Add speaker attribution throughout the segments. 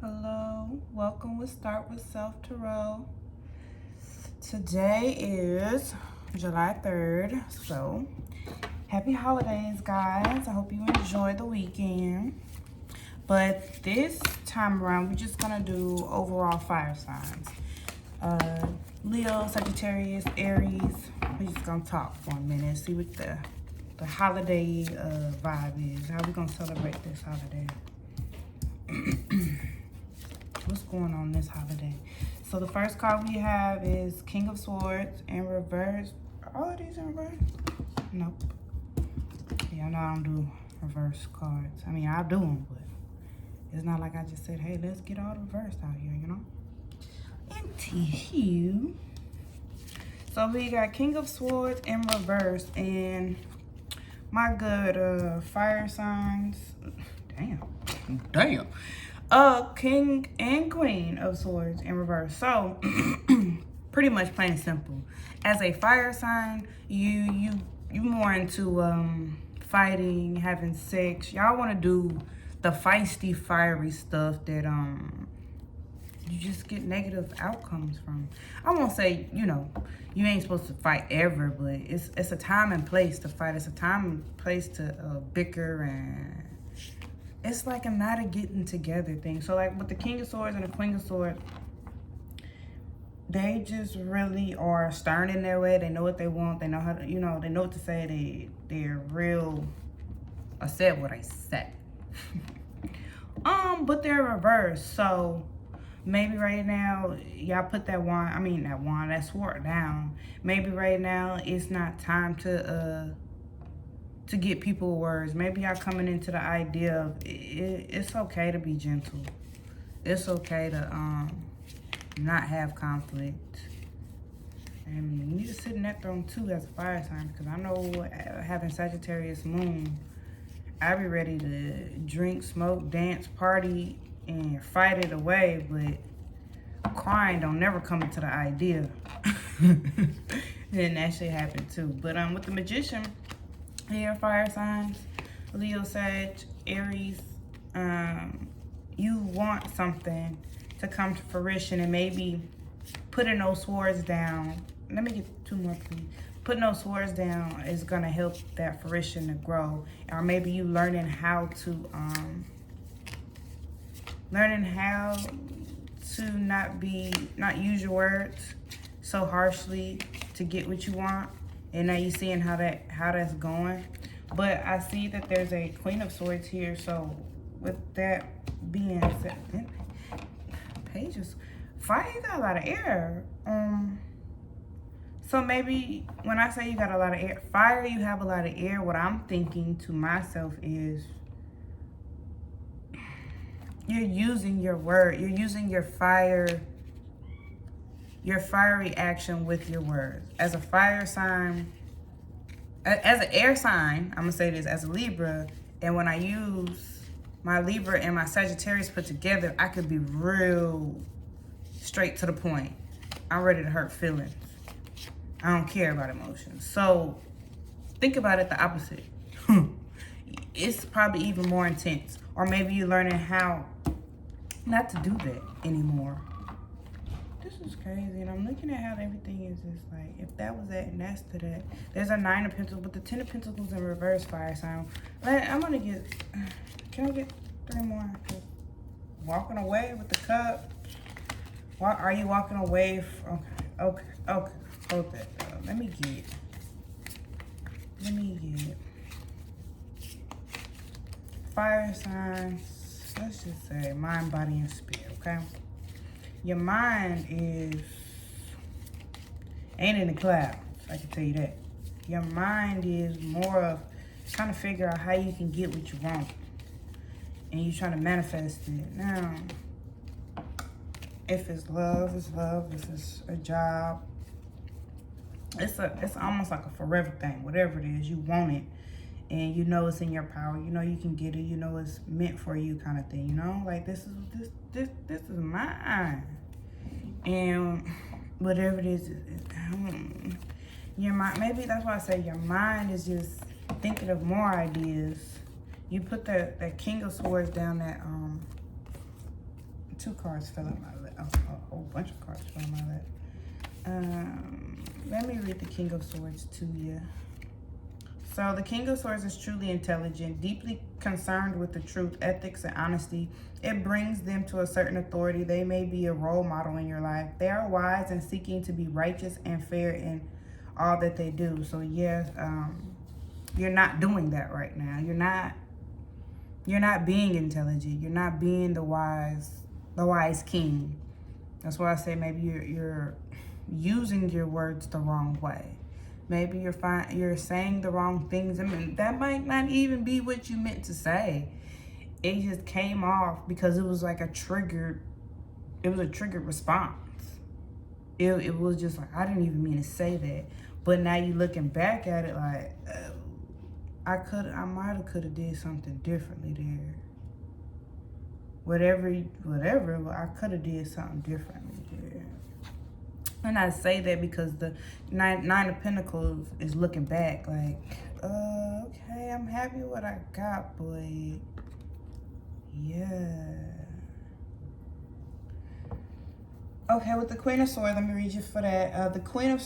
Speaker 1: Hello, welcome with Start with Self Tarot. Today is July 3rd, so happy holidays, guys. I hope you enjoy the weekend. But this time around, we're just gonna do overall fire signs. Leo, Sagittarius, Aries. We're just gonna talk for a minute, see what the holiday vibe is. How we gonna celebrate this holiday? What's going on this holiday? So the first card we have is King of Swords in reverse. Are all of these in reverse? Nope. Yeah, no, I don't do reverse cards. I mean, I do them, but it's not like I just said, hey, let's get all the reverse out here, you know? Anywho. So we got King of Swords in reverse, and my good fire signs. Damn. King and Queen of Swords in reverse. So, pretty much plain and simple. As a fire sign, you more into fighting, having sex. Y'all want to do the feisty, fiery stuff that you just get negative outcomes from. I won't say, you ain't supposed to fight ever, but it's a time and place to fight. It's a time and place to bicker, and it's like a not a getting together thing. So like with the King of Swords and the Queen of Swords, they just really are stern in their way. They know what they want. They know how to, they know what to say. They're real. I said what I said. But they're reversed. So maybe right now, y'all put that sword down. Maybe right now it's not time to get people words. Maybe y'all coming into the idea of it's okay to be gentle. It's okay to not have conflict. And you need to sit in that throne too as a fire sign, because I know having Sagittarius moon, I be ready to drink, smoke, dance, party, and fight it away, but crying don't never come into the idea. Then that shit happen too. But with the Magician, here, fire signs, Leo, Sag, Aries, you want something to come to fruition, and maybe putting those swords down. Let me get two more, please. Putting those swords down is gonna help that fruition to grow. Or maybe you learning how to not use your words so harshly to get what you want. And now you're seeing how that's going. But I see that there's a Queen of Swords here. So with that being said, pages, fire, you got a lot of air. So maybe when I say you got a lot of air, fire, you have a lot of air. What I'm thinking to myself is you're using your word. You're using your fire, your fiery action with your words. As a fire sign, as an air sign, I'm gonna say this, as a Libra, and when I use my Libra and my Sagittarius put together, I could be real straight to the point. I'm ready to hurt feelings. I don't care about emotions. So think about it the opposite. It's probably even more intense. Or maybe you're learning how not to do that anymore. This is crazy, and I'm looking at how everything is just like, if that was that and that's to that. There's a 9 of Pentacles, but the 10 of Pentacles in reverse, fire sign. I'm gonna get, can I get 3 more? Walking away with the cup. Are you walking away from, okay. Hold that up. Let me get fire signs. Let's just say mind, body, and spirit, okay? Your mind ain't in the clouds, I can tell you that. Your mind is more of trying to figure out how you can get what you want. And you're trying to manifest it. Now, if it's love, it's love. If it's a job, it's almost like a forever thing. Whatever it is, you want it. And you know it's in your power. You know you can get it. You know it's meant for you, kind of thing. You know, like this is mine. And whatever it is, your mind. Maybe that's why I say your mind is just thinking of more ideas. You put that King of Swords down, that 2 cards fell out my lap. A whole bunch of cards fell out my lap. Let me read the King of Swords to you. So the King of Swords is truly intelligent, deeply concerned with the truth, ethics, and honesty. It brings them to a certain authority. They may be a role model in your life. They are wise and seeking to be righteous and fair in all that they do. So yes, you're not doing that right now. You're not being intelligent. You're not being the wise king. That's why I say maybe you're using your words the wrong way. Maybe you're saying the wrong things. I mean, that might not even be what you meant to say. It just came off because it was like a triggered response. It was just like, I didn't even mean to say that. But now you looking back at it like, I might have did something differently there. Whatever, I could have did something differently there. And I say that because the Nine of Pentacles is looking back like, okay, I'm happy with what I got, but yeah. Okay, with the Queen of Swords, let me read you for that. The Queen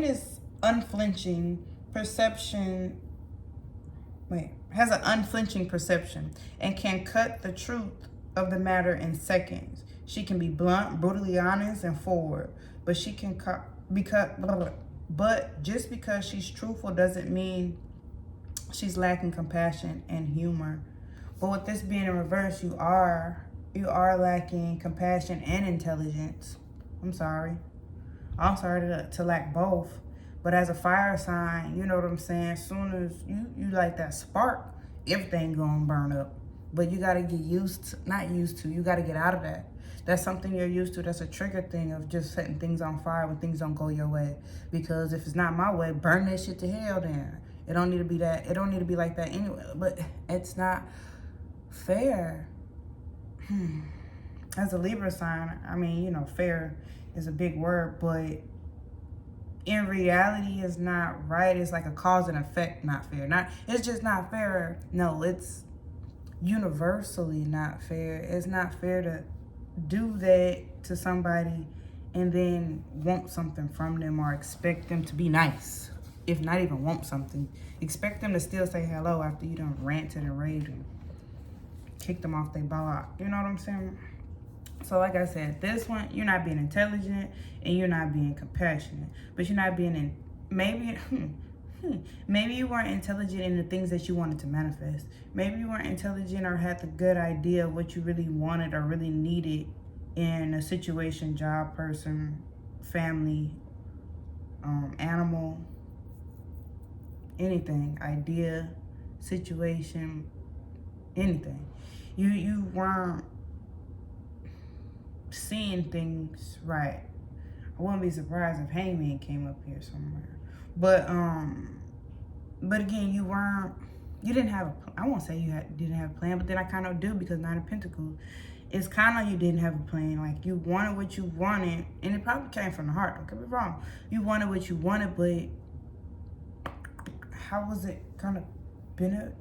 Speaker 1: is unflinching perception. Has an unflinching perception and can cut the truth of the matter in seconds. She can be blunt, brutally honest, and forward, but but just because she's truthful doesn't mean she's lacking compassion and humor. But with this being in reverse, you are lacking compassion and intelligence. I'm sorry to lack both. But as a fire sign, you know what I'm saying? As soon as you like that spark, everything gonna burn up. But you gotta get you gotta get out of that. That's something you're used to. That's a trigger thing of just setting things on fire when things don't go your way. Because if it's not my way, burn that shit to hell then. It don't need to be that. It don't need to be like that anyway. But it's not fair. As a Libra sign, I mean, you know, fair is a big word, but in reality it's not right. It's like a cause and effect, not fair. It's just not fair. No, it's universally not fair. It's not fair to do that to somebody and then want something from them or expect them to be nice. If not even want something, expect them to still say hello after you done ranted and raved and kicked them off their block. You know what I'm saying? So like I said, this one, you're not being intelligent and you're not being compassionate, but you're not being maybe you weren't intelligent in the things that you wanted to manifest. Maybe you weren't intelligent or had the good idea of what you really wanted or really needed in a situation, job, person, family, animal, anything, idea, situation, anything. You weren't seeing things right. I wouldn't be surprised if Hangman came up here somewhere. But again, you didn't have I won't say didn't have a plan, but then I kind of do, because Nine of Pentacles, it's kind of you didn't have a plan. Like, you wanted what you wanted, and it probably came from the heart, don't get me wrong. You wanted what you wanted, but how was it gonna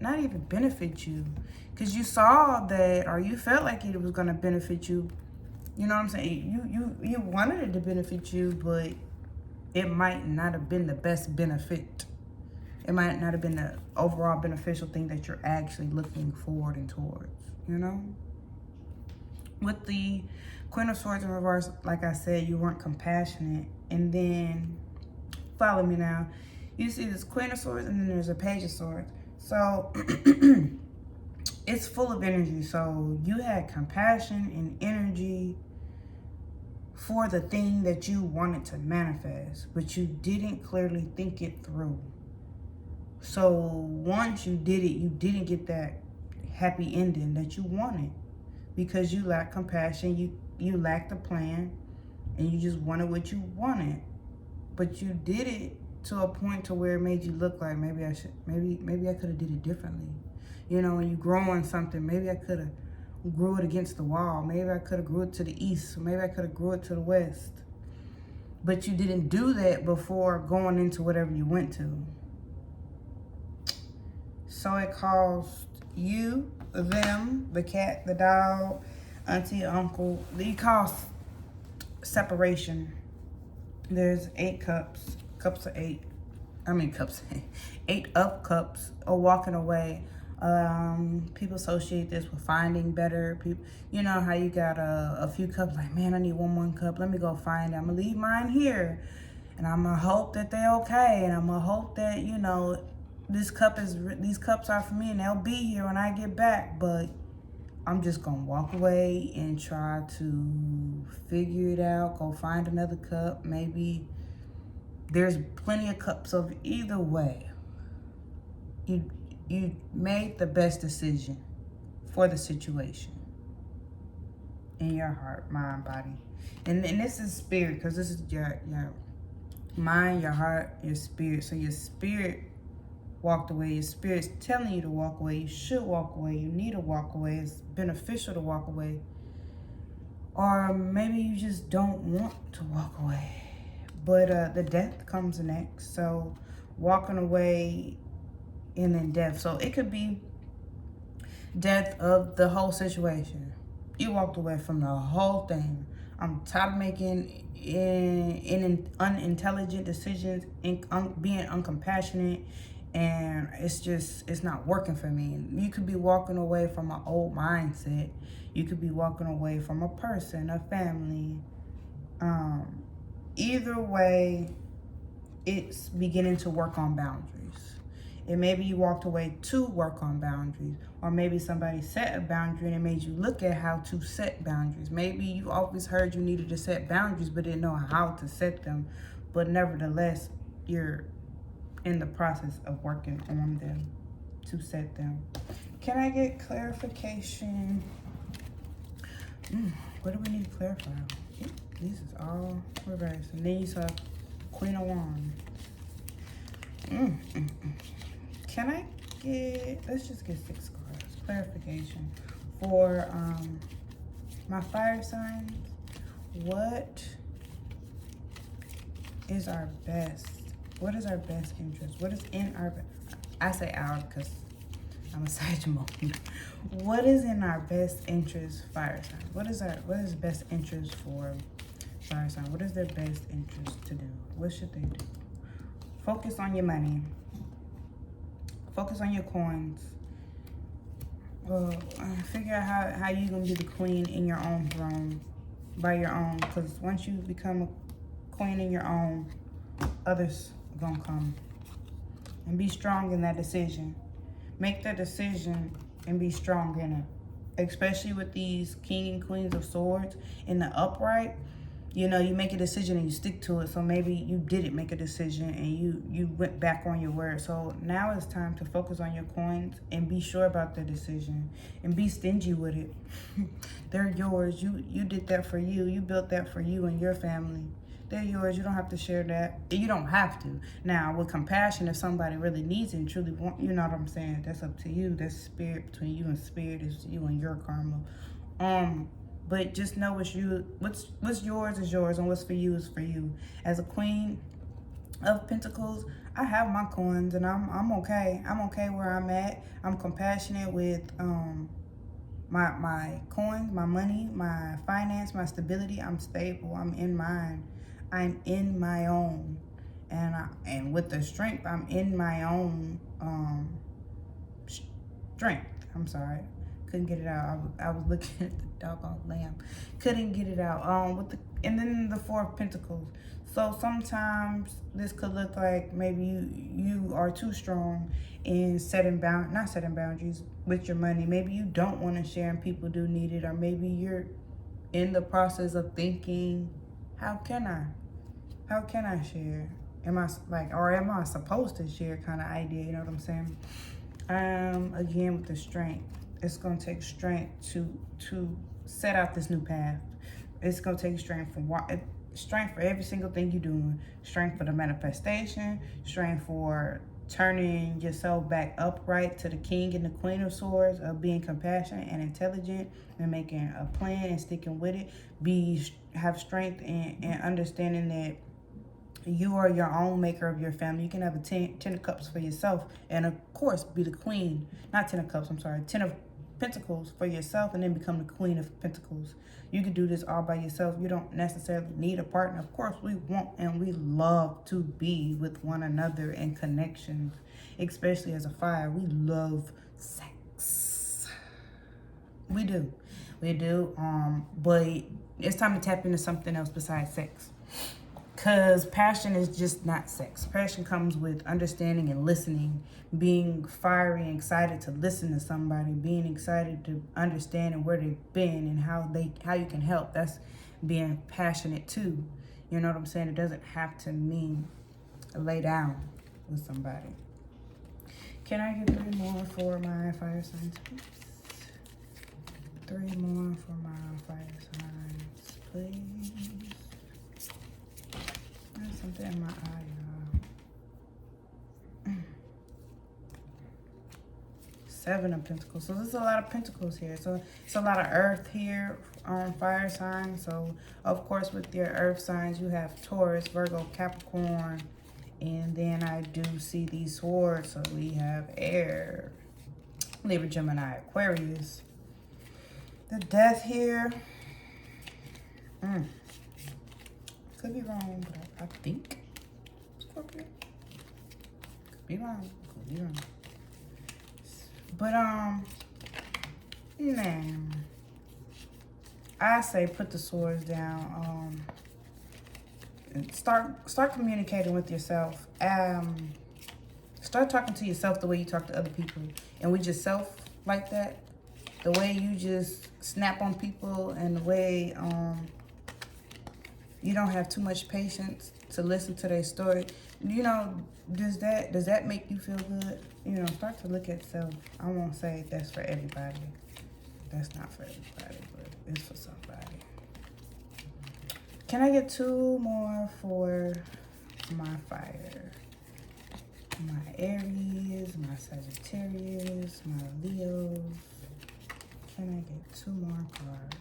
Speaker 1: not even benefit you? Because you saw that, or you felt like it was gonna benefit you. You know what I'm saying? You wanted it to benefit you, but it might not have been the best benefit. It might not have been the overall beneficial thing that you're actually looking forward and towards, you know? With the Queen of Swords in reverse, like I said, you weren't compassionate. And then, follow me now, you see this Queen of Swords and then there's a Page of Swords. So, it's full of energy. So, you had compassion and energy for the thing that you wanted to manifest, but you didn't clearly think it through. So once you did it, you didn't get that happy ending that you wanted, because you lacked compassion, you lacked a plan, and you just wanted what you wanted. But you did it to a point to where it made you look like, maybe I could have did it differently. You know, when you grow on something, maybe I could have grew it against the wall. Maybe I could have grew it to the east. Maybe I could have grew it to the west. But you didn't do that before going into whatever you went to. So it caused you, them, the cat, the dog, auntie, uncle. You call separation. There's 8 cups, cups of 8. I mean cups, 8 cups of walking away. People associate this with finding better people. You know how you got a few cups, like, man, I need one more cup. Let me go find it. I'm gonna leave mine here, and I'm gonna hope that they're okay, and I'm gonna hope that, you know, these cups are for me, and they'll be here when I get back. But I'm just gonna walk away and try to figure it out. Go find another cup. Maybe there's plenty of cups of either way. You made the best decision for the situation in your heart, mind, body. And this is spirit, because this is your mind, your heart, your spirit. So your spirit walked away. Your spirit's telling you to walk away. You should walk away. You need to walk away. It's beneficial to walk away. Or maybe you just don't want to walk away. But the death comes next. So walking away and then death. So it could be death of the whole situation. You walked away from the whole thing. I'm tired of making unintelligent decisions and being uncompassionate, and it's not working for me. You could be walking away from an old mindset. You could be walking away from a person, a family. Either way, it's beginning to work on boundaries. And maybe you walked away to work on boundaries, or maybe somebody set a boundary and it made you look at how to set boundaries. Maybe you always heard you needed to set boundaries but didn't know how to set them, but nevertheless, you're in the process of working on them to set them. Can I get clarification? What do we need to clarify? This is all reversed. And then you saw Queen of Wands. Can I get, let's just get 6 cards. Clarification. For my fire signs, what is our best? What is our best interest? What is in our, I say our because I'm a Sagittarius. What is in our best interest, fire sign? What is best interest for fire sign? What is their best interest to do? What should they do? Focus on your money. Focus on your coins. Figure out how you're going to be the queen in your own throne, by your own. Because once you become a queen in your own, others are going to come. And be strong in that decision. Make that decision and be strong in it. Especially with these king and queens of swords in the upright. You know, you make a decision and you stick to it. So maybe you didn't make a decision and you went back on your word. So now it's time to focus on your coins and be sure about the decision and be stingy with it. They're yours. You did that for you. You built that for you and your family. They're yours. You don't have to share that. You don't have to. Now, with compassion, if somebody really needs it and truly want, you know what I'm saying? That's up to you. That's spirit. Between you and spirit is you and your karma. But just know what's yours is yours, and what's for you is for you. As a queen of pentacles, I have my coins, and I'm okay. I'm okay where I'm at. I'm compassionate with my coins, my money, my finance, my stability. I'm stable. I'm in mine. I'm in my own, and with the strength, I'm in my own strength. I'm sorry. Couldn't get it out. I was looking at the doggone lamb. Couldn't get it out. And then the 4 of Pentacles. So sometimes this could look like maybe you are too strong in not setting boundaries with your money. Maybe you don't want to share and people do need it, or maybe you're in the process of thinking, how can I share? Am I supposed to share kind of idea? You know what I'm saying? Again, with the strength. It's going to take strength to set out this new path. It's going to take strength for every single thing you're doing. Strength for the manifestation. Strength for turning yourself back upright to the king and the queen of swords, of being compassionate and intelligent and making a plan and sticking with it. Have strength and understanding that you are your own maker of your family. You can have a 10 of cups for yourself, and of course be the queen. Not 10 of cups, I'm sorry, 10 of Pentacles for yourself and then become the Queen of Pentacles. You can do this all by yourself. You don't necessarily need a partner. Of course, we want and we love to be with one another in connections, especially as a fire. We love sex. We do. We do. But it's time to tap into something else besides sex. Because passion is just not sex. Passion comes with understanding and listening, being fiery and excited to listen to somebody, being excited to understand and where they've been and how you can help. That's being passionate too. You know what I'm saying? It doesn't have to mean lay down with somebody. Can I get 3 more for my fire signs, please? 3 more for my fire signs, please. There's something in my eye, y'all. 7 of Pentacles. So there's a lot of Pentacles here. So it's a lot of earth here on fire signs. So of course with your earth signs you have Taurus, Virgo, Capricorn, and then I do see these swords. So we have air, Libra, Gemini, Aquarius. The death here. Could be wrong, but I think Scorpio. Could be wrong. Could be wrong. But man, I say put the swords down. Start communicating with yourself. Start talking to yourself the way you talk to other people. And with yourself like that, the way you just snap on people and the way you don't have too much patience to listen to their story. You know, does that make you feel good? You know, start to look at self. I won't say that's for everybody. That's not for everybody, but it's for somebody. Can I get 2 more for my fire? My Aries, my Sagittarius, my Leos. Can I get 2 more cards?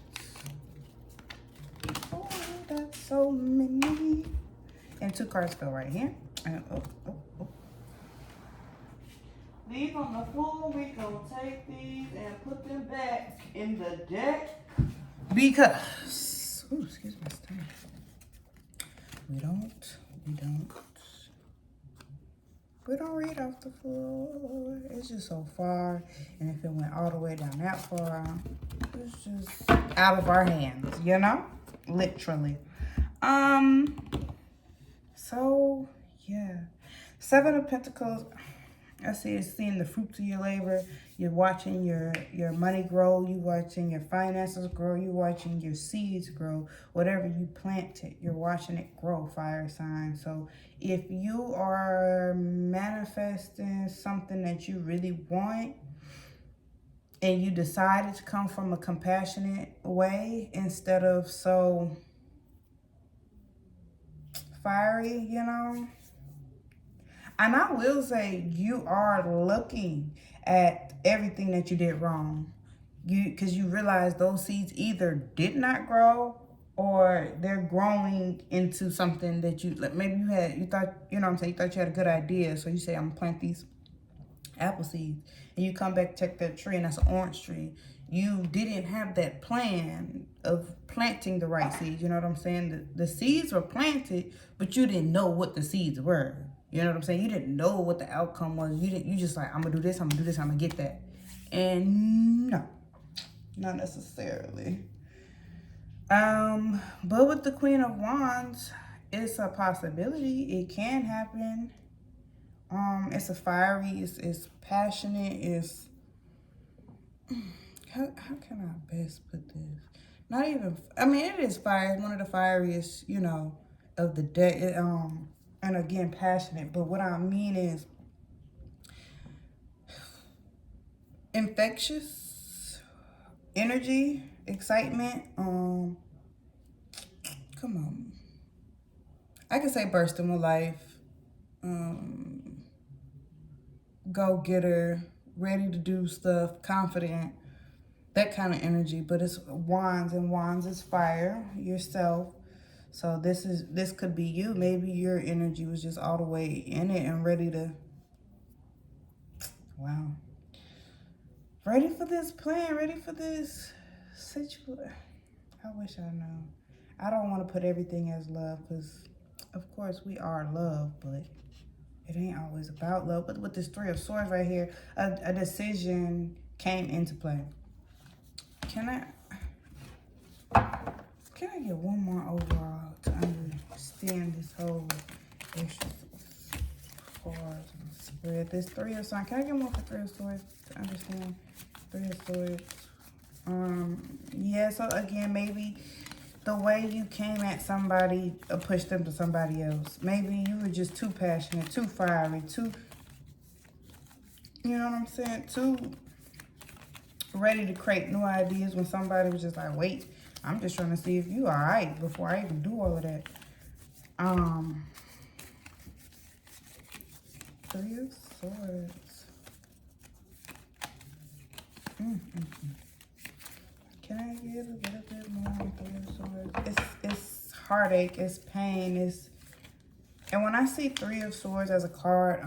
Speaker 1: Oh, that's so many. And 2 cards go right here. And oh. These on the floor, we gonna take these and put them back in the deck because, oh, excuse my stomach. We don't read off the floor. It's just so far, and if it went all the way down that far, it's just out of our hands, you know, literally. So yeah, 7 of Pentacles. I see it's seeing the fruits of your labor. You're watching your money grow. You're watching your finances grow. You're watching your seeds grow. Whatever you planted, you're watching it grow, fire sign. So if you are manifesting something that you really want and you decided to come from a compassionate way instead of so fiery, you know. And I will say you are looking at everything that you did wrong. Because you realize those seeds either did not grow or they're growing into something that you, like maybe you thought, you know what I'm saying, you thought you had a good idea. So you say, I'm gonna plant these apple seeds. And you come back, check that tree, and that's an orange tree. You didn't have that plan of planting the right seeds. You know what I'm saying? The seeds were planted, but you didn't know what the seeds were. You know what I'm saying? You didn't know what the outcome was. You just like, I'm gonna do this, I'm gonna do this, I'm gonna get that. And no, not necessarily. But with the Queen of Wands, it's a possibility. It can happen. It's a fiery, it's passionate, it's how can I best put this? Not even, I mean, it is fire. It's one of the fieriest, you know, of the day. And again, passionate. But what I mean is infectious energy, excitement. Come on. I can say bursting with life. Go-getter, ready to do stuff, confident. That kind of energy, but it's wands, and wands is fire, yourself. So this could be you. Maybe your energy was just all the way in it and ready to, wow. Ready for this plan, ready for this situation. I wish I knew. I don't want to put everything as love because, of course, we are love, but it ain't always about love. But with this Three of Swords right here, a decision came into play. Can I get one more overall to understand this whole extra cards and spread? This Three of Swords. Can I get more for Three of Swords to understand Three of Swords? Yeah, so again, maybe the way you came at somebody pushed them to somebody else. Maybe you were just too passionate, too fiery, too, you know what I'm saying, too ready to create new ideas when somebody was just like, wait, I'm just trying to see if you all right before I even do all of that. Three of Swords. Can I get a little bit more on Three of Swords? It's heartache, it's pain, and when I see Three of Swords as a card,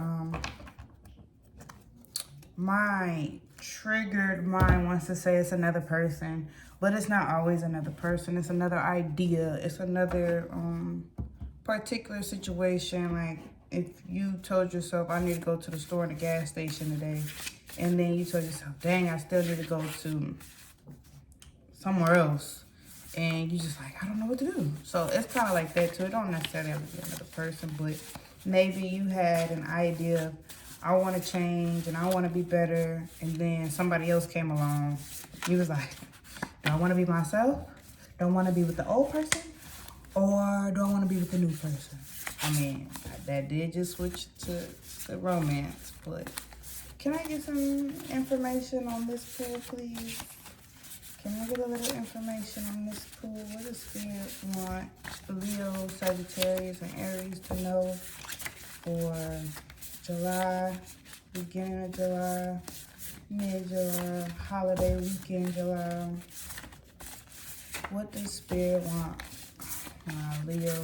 Speaker 1: my triggered mind wants to say it's another person, but it's not always another person. It's another idea. It's another particular situation. Like if you told yourself, I need to go to the store and the gas station today, and then you told yourself, dang, I still need to go to somewhere else, and you just like, I don't know what to do. So it's kind of like that too. It don't necessarily have to be another person, but maybe you had an idea, I want to change and I want to be better, and then somebody else came along. You was like, do I want to be myself? Do I want to be with the old person? Or do I want to be with the new person? I mean, that did just switch to romance, but can I get some information on this pool, please? Can I get a little information on this pool? What does Spirit want Leo, Sagittarius, and Aries to know for July, beginning of July, mid-July, holiday weekend July? What does Spirit want my Leos,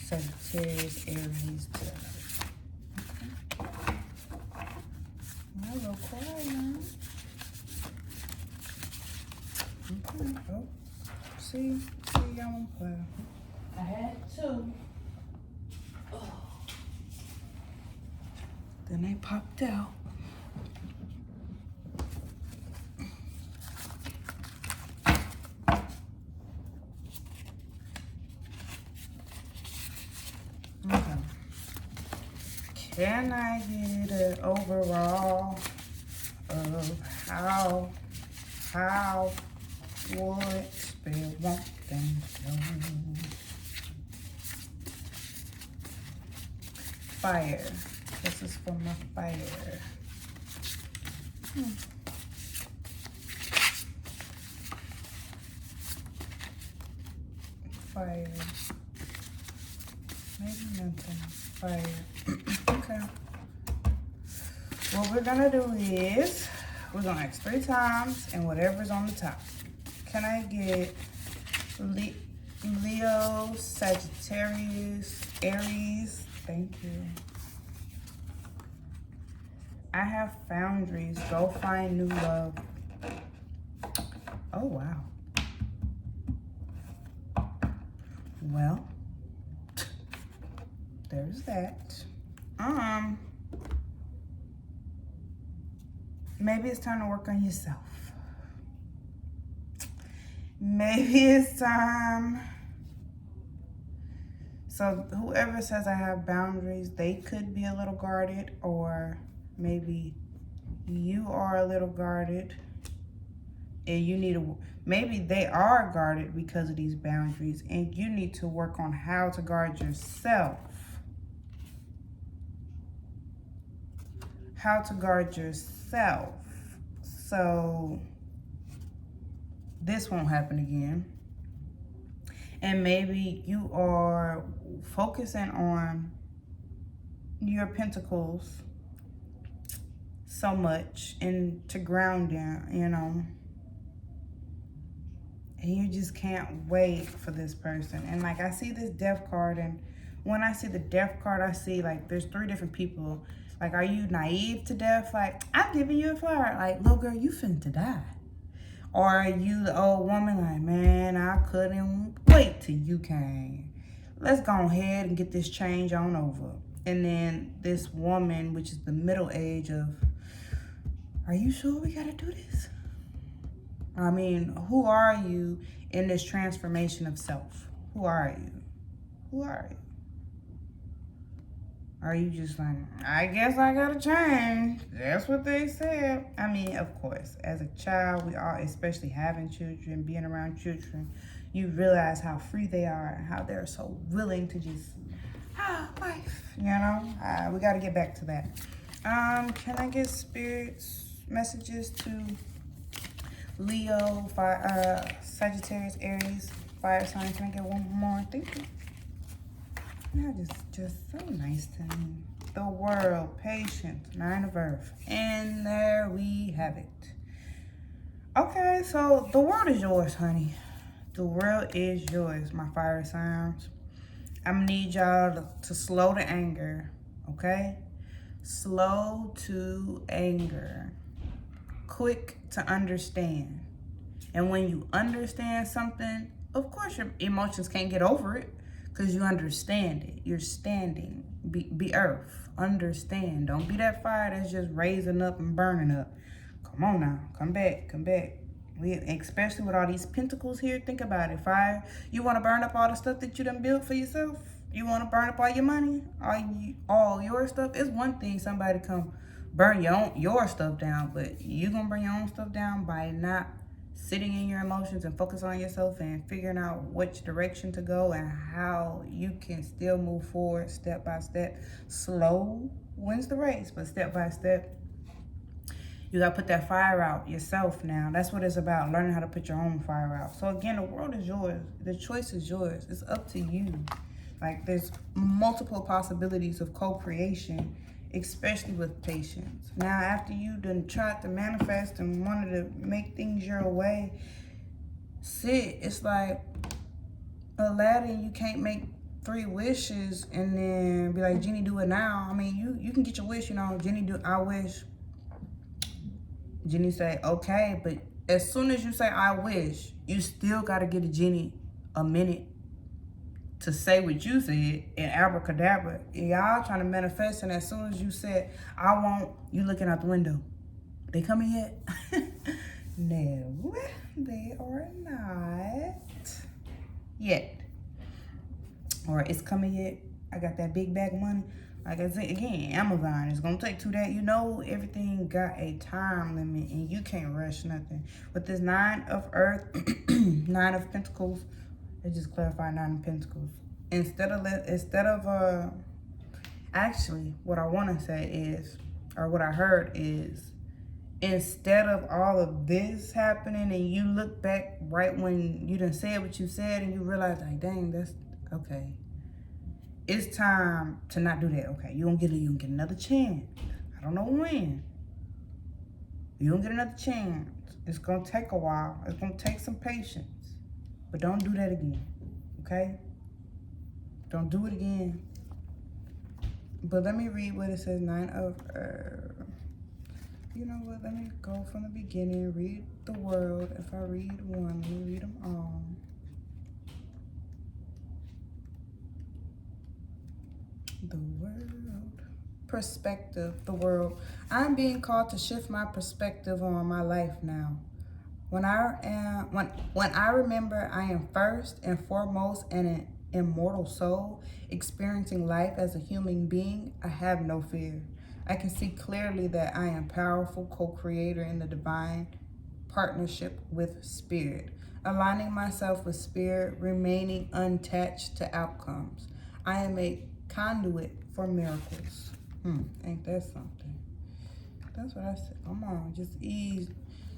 Speaker 1: Sagittarius, Aries to know? Okay. A little quiet now. Okay. Oh, see, y'all won't play. I had two. Oh. Then they popped out. Okay. Can I get an overall of how would Spirit want them to know? Fire. This is for my fire. Fire. Maybe nothing. Fire. Okay. What we're gonna do is we're gonna ask 3 times and whatever's on the top. Can I get Leo, Sagittarius, Aries? Thank you. I have boundaries. Go find new love. Oh, wow. Well, there's that. Maybe it's time to work on yourself. Maybe it's time. So whoever says I have boundaries, they could be a little guarded, or maybe you are a little guarded and you need to, maybe they are guarded because of these boundaries and you need to work on how to guard yourself. How to guard yourself. So this won't happen again. And maybe you are focusing on your pentacles so much and to ground down, you know. And you just can't wait for this person. And like I see this Death card, and when I see the Death card, I see like there's 3 different people. Like, are you naive to death? Like, I'm giving you a flower. Like, little girl, you finna die. Or are you the old woman? Like, man, I couldn't wait till you came. Let's go ahead and get this change on over. And then this woman, which is the middle age of, are you sure we gotta do this? I mean, who are you in this transformation of self? Who are you? Who are you? Are you just like, I guess I gotta change? That's what they said. I mean, of course, as a child, we all, especially having children, being around children, you realize how free they are and how they're so willing to just, life, you know? We gotta get back to that. Can I get spirits messages to Leo, Sagittarius, Aries, fire sign? Can I get one more? Thank you. That is just so nice to me. The world, patience, 9 of earth. And there we have it. Okay, so the world is yours, honey. The world is yours, my fire signs. I'm gonna need y'all to slow the anger, okay? Slow to anger. Quick to understand. And when you understand something, of course your emotions can't get over it. Because you understand it. You're standing. Be earth. Understand. Don't be that fire that's just raising up and burning up. Come on now. Come back. Come back. Especially with all these pentacles here. Think about it. Fire. You want to burn up all the stuff that you done built for yourself? You want to burn up all your money? All your stuff? It's one thing somebody come burn your stuff down. But you going to bring your own stuff down by not sitting in your emotions and focus on yourself and figuring out which direction to go and how you can still move forward step by step. Slow wins the race, but step by step, you got to put that fire out yourself now. That's what it's about, learning how to put your own fire out. So again, the world is yours. The choice is yours. It's up to you. Like, there's multiple possibilities of co-creation, especially with patience. Now, after you done tried to manifest and wanted to make things your way, sit. It's like Aladdin, you can't make 3 wishes and then be like, Genie, do it now. I mean, you can get your wish, you know, Genie, I wish. Genie say, okay, but as soon as you say, I wish, you still got to give the Genie a minute to say what you said in abracadabra. Y'all trying to manifest, and as soon as you said, I won't, you looking out the window. They coming yet? No, they are not yet. Or it's coming yet. I got that big bag of money. Like I said, again, Amazon is going to take 2 days. You know, everything got a time limit, and you can't rush nothing. With this 9 of earth, 9 of pentacles, let's just clarify 9 of pentacles. Actually, what I want to say is, or what I heard is, instead of all of this happening and you look back right when you done said what you said and you realize, like, dang, that's okay. It's time to not do that. Okay, you gonna get another chance. I don't know when. You gonna get another chance. It's gonna take a while. It's gonna take some patience. But don't do that again. Okay? Don't do it again. But let me read what it says. 9 of you know what? Let me go from the beginning. Read the world. If I read one, let me read them all. The world. Perspective. The world. I'm being called to shift my perspective on my life now. When I remember I am first and foremost an immortal soul experiencing life as a human being, I have no fear. I can see clearly that I am powerful co-creator in the divine partnership with spirit, aligning myself with spirit, remaining unattached to outcomes. I am a conduit for miracles. Ain't that something? That's what I said. Come on, just ease.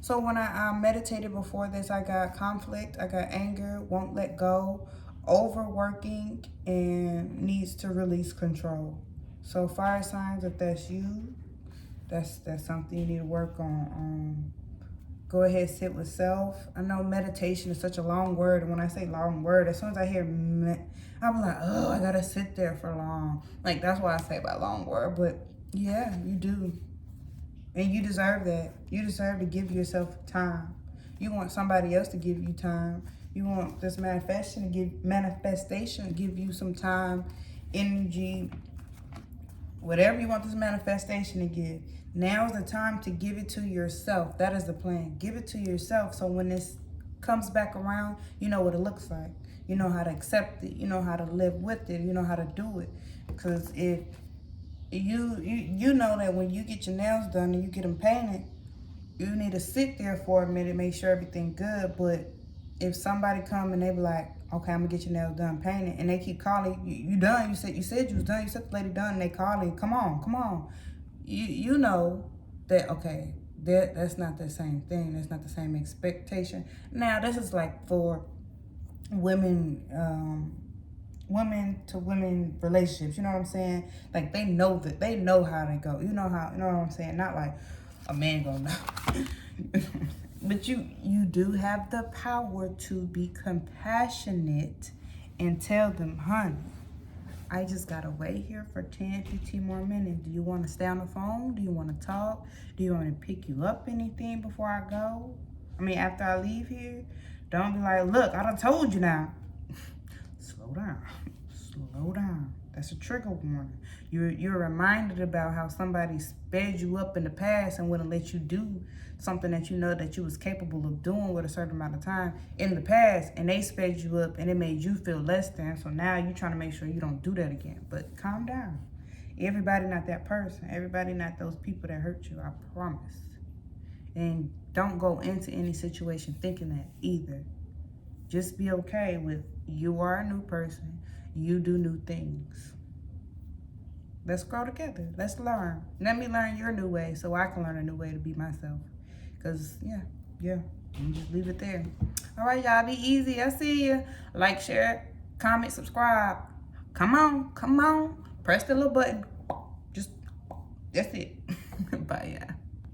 Speaker 1: So when I meditated before this, I got conflict, I got anger, won't let go, overworking, and needs to release control. So fire signs, if that's you, that's something you need to work on. Go ahead, sit with self. I know meditation is such a long word, and when I say long word, as soon as I hear I'm like, oh, I gotta sit there for long. Like, that's why I say about long word. But Yeah, you do. And you deserve that. You deserve to give yourself time. You want somebody else to give you time. You want this manifestation to give you some time, energy, whatever you want this manifestation to give. Now is the time to give it to yourself. That is the plan. Give it to yourself so when this comes back around, you know what it looks like. You know how to accept it. You know how to live with it. You know how to do it. Because if you know that when you get your nails done and you get them painted, you need to sit there for a minute, make sure everything good. But if somebody come and they be like, okay, I'm gonna get your nails done painted, and they keep calling you done, you said you was done, you said the lady done, and they calling, come on, you know that okay, that's not the same thing, that's not the same expectation. Now this is like for women women to women relationships, you know what I'm saying? Like they know how they go, you know what I'm saying? Not like a man gonna know. But you do have the power to be compassionate and tell them, honey, I just gotta wait here for 10, 15 more minutes. Do you want to stay on the phone? Do you want to talk? Do you want me to pick you up anything before I go? I mean, after I leave here? Don't be like, look, I done told you now. Slow down. Slow down. That's a trigger warning. You're reminded about how somebody sped you up in the past and wouldn't let you do something that you know that you was capable of doing with a certain amount of time in the past, and they sped you up and it made you feel less than. So now you're trying to make sure you don't do that again. But calm down. Everybody not that person. Everybody not those people that hurt you, I promise. And don't go into any situation thinking that either. Just be okay with you are a new person. You do new things. Let's grow together. Let's learn. Let me learn your new way so I can learn a new way to be myself. Because, yeah. And just leave it there. All right, y'all. Be easy. I see you. Like, share, comment, subscribe. Come on. Press the little button. Just, that's it.